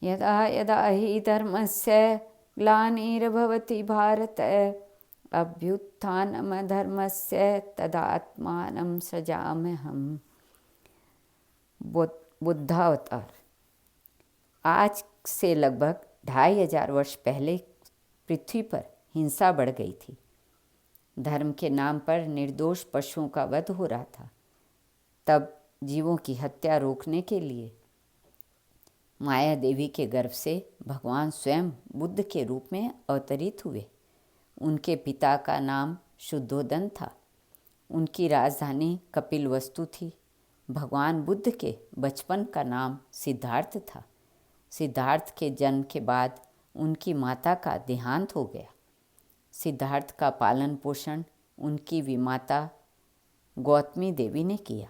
यदा यदा हि धर्मस्य ग्लानिर्भवति भारत अभ्युत्थानमधर्मस्य तदात्मानं सृजाम्यहम्। बुद्धावतार। आज से लगभग 2500 वर्ष पहले पृथ्वी पर हिंसा बढ़ गई थी। धर्म के नाम पर निर्दोष पशुओं का वध हो रहा था। तब जीवों की हत्या रोकने के लिए माया देवी के गर्भ से भगवान स्वयं बुद्ध के रूप में अवतरित हुए। उनके पिता का नाम शुद्धोदन था। उनकी राजधानी कपिलवस्तु थी। भगवान बुद्ध के बचपन का नाम सिद्धार्थ था। सिद्धार्थ के जन्म के बाद उनकी माता का देहांत हो गया। सिद्धार्थ का पालन पोषण उनकी विमाता गौतमी देवी ने किया।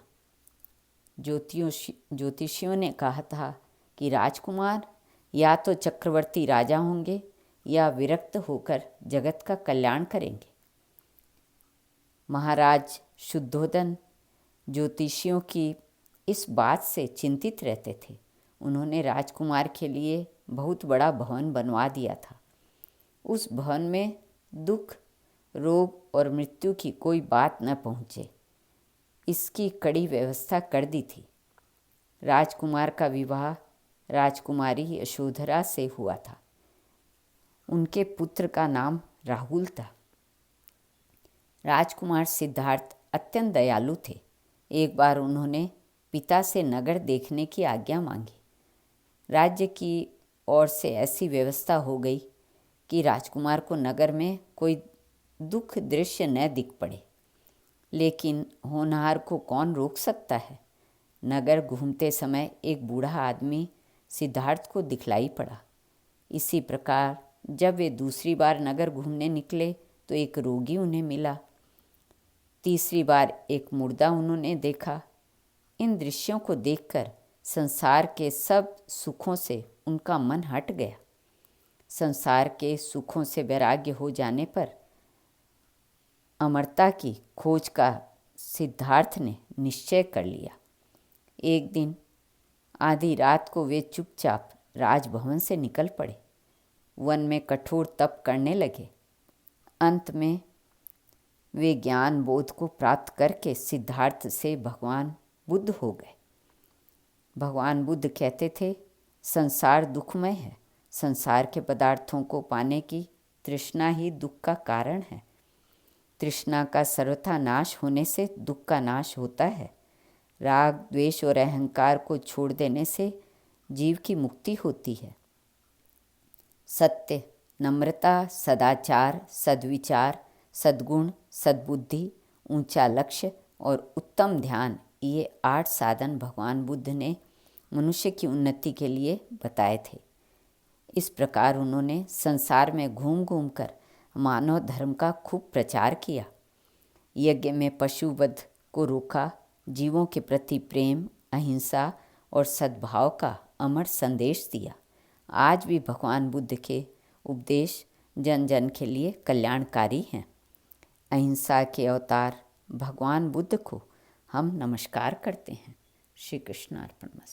ज्योतिषियों ने कहा था कि राजकुमार या तो चक्रवर्ती राजा होंगे या विरक्त होकर जगत का कल्याण करेंगे। महाराज शुद्धोदन ज्योतिषियों की इस बात से चिंतित रहते थे। उन्होंने राजकुमार के लिए बहुत बड़ा भवन बनवा दिया था। उस भवन में दुख, रोग और मृत्यु की कोई बात न पहुँचे, इसकी कड़ी व्यवस्था कर दी थी। राजकुमार का विवाह राजकुमारी यशोधरा से हुआ था। उनके पुत्र का नाम राहुल था। राजकुमार सिद्धार्थ अत्यंत दयालु थे। एक बार उन्होंने पिता से नगर देखने की आज्ञा मांगी। राज्य की ओर से ऐसी व्यवस्था हो गई कि राजकुमार को नगर में कोई दुख दृश्य न दिख पड़े। लेकिन होनहार को कौन रोक सकता है। नगर घूमते समय एक बूढ़ा आदमी सिद्धार्थ को दिखलाई पड़ा। इसी प्रकार जब वे दूसरी बार नगर घूमने निकले तो एक रोगी उन्हें मिला। तीसरी बार एक मुर्दा उन्होंने देखा। इन दृश्यों को देखकर संसार के सब सुखों से उनका मन हट गया। संसार के सुखों से वैराग्य हो जाने पर अमरता की खोज का सिद्धार्थ ने निश्चय कर लिया। एक दिन आधी रात को वे चुपचाप राजभवन से निकल पड़े। वन में कठोर तप करने लगे। अंत में वे ज्ञान बोध को प्राप्त करके सिद्धार्थ से भगवान बुद्ध हो गए। भगवान बुद्ध कहते थे, संसार दुखमय है। संसार के पदार्थों को पाने की तृष्णा ही दुख का कारण है। तृष्णा का सर्वथा नाश होने से दुख का नाश होता है। राग, द्वेष और अहंकार को छोड़ देने से जीव की मुक्ति होती है। सत्य, नम्रता, सदाचार, सद्विचार, सद्गुण, सद्बुद्धि, ऊंचा लक्ष्य और उत्तम ध्यान, ये 8 साधन भगवान बुद्ध ने मनुष्य की उन्नति के लिए बताए थे। इस प्रकार उन्होंने संसार में घूम घूम कर मानव धर्म का खूब प्रचार किया। यज्ञ में पशुवध को रोका। जीवों के प्रति प्रेम, अहिंसा और सद्भाव का अमर संदेश दिया। आज भी भगवान बुद्ध के उपदेश जन जन के लिए कल्याणकारी हैं। अहिंसा के अवतार भगवान बुद्ध को हम नमस्कार करते हैं। श्री कृष्ण अर्पणमस्तु।